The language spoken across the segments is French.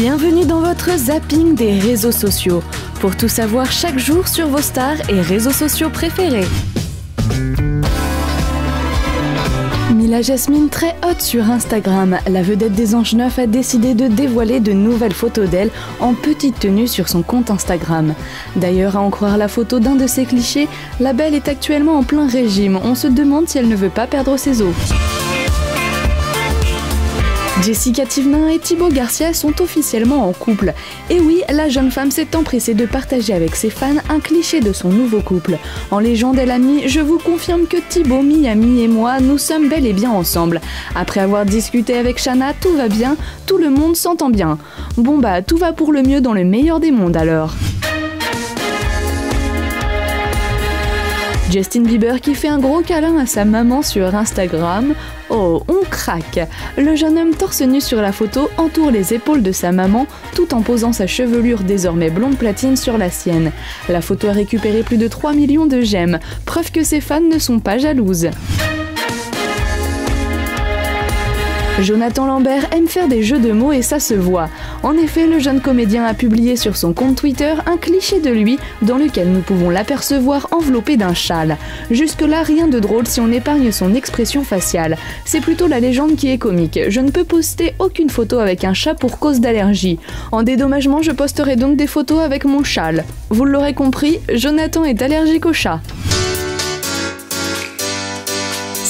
Bienvenue dans votre zapping des réseaux sociaux, pour tout savoir chaque jour sur vos stars et réseaux sociaux préférés. Mila Jasmine très hot sur Instagram, la vedette des Anges 9 a décidé de dévoiler de nouvelles photos d'elle en petite tenue sur son compte Instagram. D'ailleurs, à en croire la photo d'un de ses clichés, la belle est actuellement en plein régime, on se demande si elle ne veut pas perdre ses os. Jessica Thivenin et Thibaut Garcia sont officiellement en couple. Et oui, la jeune femme s'est empressée de partager avec ses fans un cliché de son nouveau couple. En légende, elle a mis « Je vous confirme que Thibaut, Miami et moi, nous sommes bel et bien ensemble. Après avoir discuté avec Shanna, tout va bien, tout le monde s'entend bien. Bon bah, tout va pour le mieux dans le meilleur des mondes alors. » Justin Bieber qui fait un gros câlin à sa maman sur Instagram. Oh, on craque! Le jeune homme torse nu sur la photo entoure les épaules de sa maman tout en posant sa chevelure désormais blonde platine sur la sienne. La photo a récupéré plus de 3 millions de j'aime, preuve que ses fans ne sont pas jalouses. Jonathan Lambert aime faire des jeux de mots et ça se voit. En effet, le jeune comédien a publié sur son compte Twitter un cliché de lui dans lequel nous pouvons l'apercevoir enveloppé d'un châle. Jusque-là, rien de drôle si on épargne son expression faciale. C'est plutôt la légende qui est comique. Je ne peux poster aucune photo avec un chat pour cause d'allergie. En dédommagement, je posterai donc des photos avec mon châle. Vous l'aurez compris, Jonathan est allergique au chat.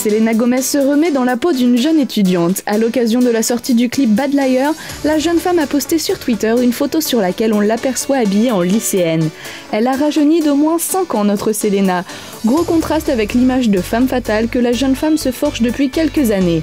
Selena Gomez se remet dans la peau d'une jeune étudiante. À l'occasion de la sortie du clip Bad Liar, la jeune femme a posté sur Twitter une photo sur laquelle on l'aperçoit habillée en lycéenne. Elle a rajeuni d'au moins 5 ans notre Selena. Gros contraste avec l'image de femme fatale que la jeune femme se forge depuis quelques années.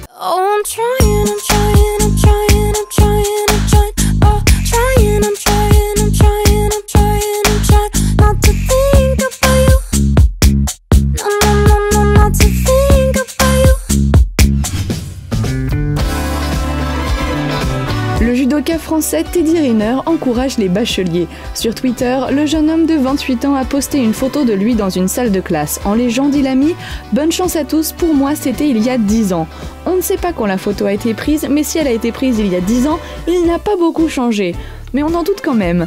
Le judoka français Teddy Riner encourage les bacheliers. Sur Twitter, le jeune homme de 28 ans a posté une photo de lui dans une salle de classe. En légende, il a mis « Bonne chance à tous, pour moi c'était il y a 10 ans ». On ne sait pas quand la photo a été prise, mais si elle a été prise il y a 10 ans, il n'a pas beaucoup changé. Mais on en doute quand même.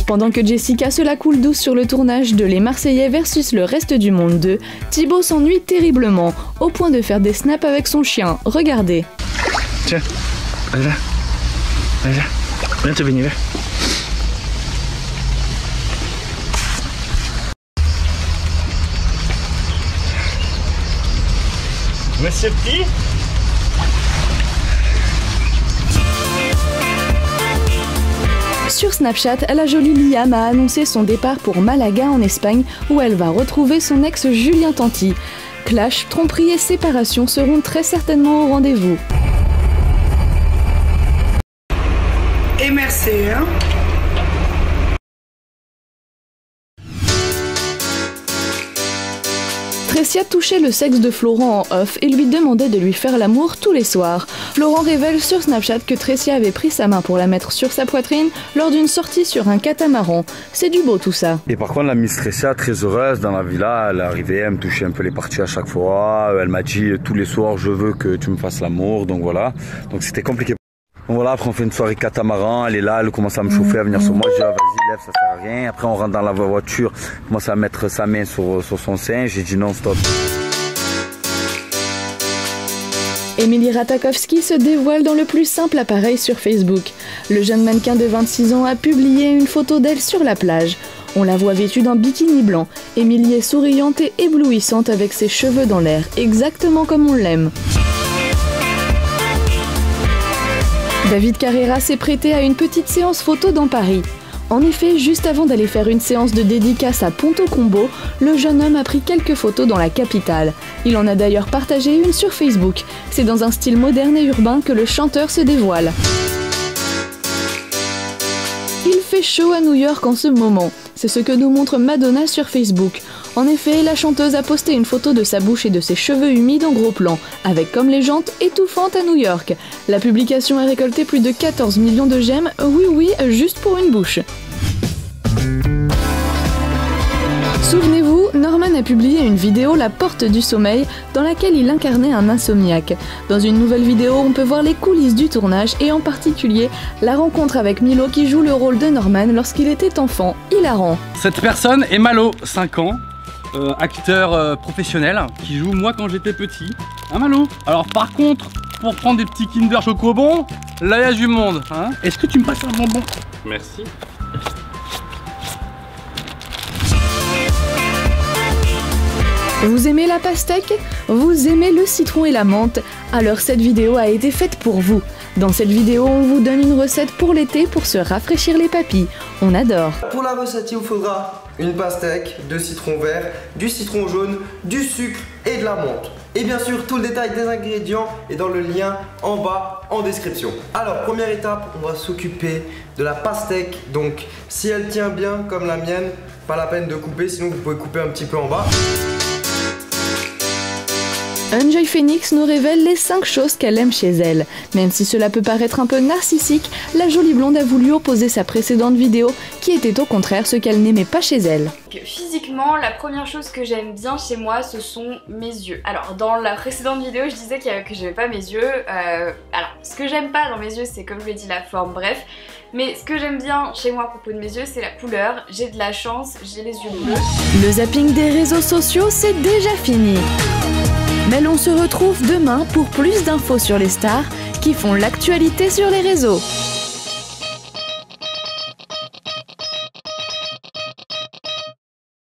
Pendant que Jessica se la coule douce sur le tournage de Les Marseillais versus le reste du monde 2, Thibaut s'ennuie terriblement, au point de faire des snaps avec son chien. Regardez. Tiens, allez là. Allez là. Viens te venir. Monsieur Petit. Sur Snapchat, la jolie Liam a annoncé son départ pour Malaga en Espagne où elle va retrouver son ex Julien Tanti. Clash, tromperie et séparation seront très certainement au rendez-vous. Et merci, hein. Tressia touchait le sexe de Florent en off et lui demandait de lui faire l'amour tous les soirs. Florent révèle sur Snapchat que Tressia avait pris sa main pour la mettre sur sa poitrine lors d'une sortie sur un catamaran. C'est du beau tout ça. Et par contre, la Miss Tressia, très heureuse dans la villa, elle est arrivée, elle me touchait un peu les parties à chaque fois. Elle m'a dit tous les soirs, je veux que tu me fasses l'amour, donc voilà. Donc c'était compliqué. Donc voilà, après on fait une soirée catamaran, elle est là, elle commence à me chauffer, à venir sur moi, je dis ah, vas-y lève, ça sert à rien. Après on rentre dans la voiture, elle commence à mettre sa main sur son sein, j'ai dit non stop. Émilie Ratajkowski se dévoile dans le plus simple appareil sur Facebook. Le jeune mannequin de 26 ans a publié une photo d'elle sur la plage. On la voit vêtue d'un bikini blanc. Émilie est souriante et éblouissante avec ses cheveux dans l'air, exactement comme on l'aime. David Carrera s'est prêté à une petite séance photo dans Paris. En effet, juste avant d'aller faire une séance de dédicace à Ponto Combo, le jeune homme a pris quelques photos dans la capitale. Il en a d'ailleurs partagé une sur Facebook. C'est dans un style moderne et urbain que le chanteur se dévoile. Il fait chaud à New York en ce moment. C'est ce que nous montre Madonna sur Facebook. En effet, la chanteuse a posté une photo de sa bouche et de ses cheveux humides en gros plan, avec comme légende « étouffante à New York ». La publication a récolté plus de 14 millions de j'aime, oui, juste pour une bouche. Souvenez-vous, Norman est publié une vidéo, La Porte du Sommeil, dans laquelle il incarnait un insomniaque. Dans une nouvelle vidéo, on peut voir les coulisses du tournage et en particulier la rencontre avec Milo qui joue le rôle de Norman lorsqu'il était enfant. Hilarant. Cette personne est Malo, 5 ans, acteur professionnel qui joue moi quand j'étais petit. Hein Malo? Alors par contre, pour prendre des petits Kinder Chocobon, là il y a du monde. Hein, est-ce que tu me passes un bonbon? Merci. Vous aimez la pastèque? Vous aimez le citron et la menthe? Alors cette vidéo a été faite pour vous. Dans cette vidéo, on vous donne une recette pour l'été pour se rafraîchir les papilles. On adore. Pour la recette, il vous faudra une pastèque, 2 citrons verts, du citron jaune, du sucre et de la menthe. Et bien sûr, tout le détail des ingrédients est dans le lien en bas en description. Alors, première étape, on va s'occuper de la pastèque. Donc, si elle tient bien comme la mienne, pas la peine de couper, sinon vous pouvez couper un petit peu en bas. Enjoy Phoenix nous révèle les 5 choses qu'elle aime chez elle. Même si cela peut paraître un peu narcissique, la jolie blonde a voulu opposer sa précédente vidéo, qui était au contraire ce qu'elle n'aimait pas chez elle. Physiquement, la première chose que j'aime bien chez moi, ce sont mes yeux. Alors, dans la précédente vidéo, je disais que j'aimais pas mes yeux. Alors, ce que j'aime pas dans mes yeux, c'est comme je l'ai dit, la forme, bref. Mais ce que j'aime bien chez moi à propos de mes yeux, c'est la couleur. J'ai de la chance, j'ai les yeux bleus. Le zapping des réseaux sociaux, c'est déjà fini. Mais l'on se retrouve demain pour plus d'infos sur les stars qui font l'actualité sur les réseaux.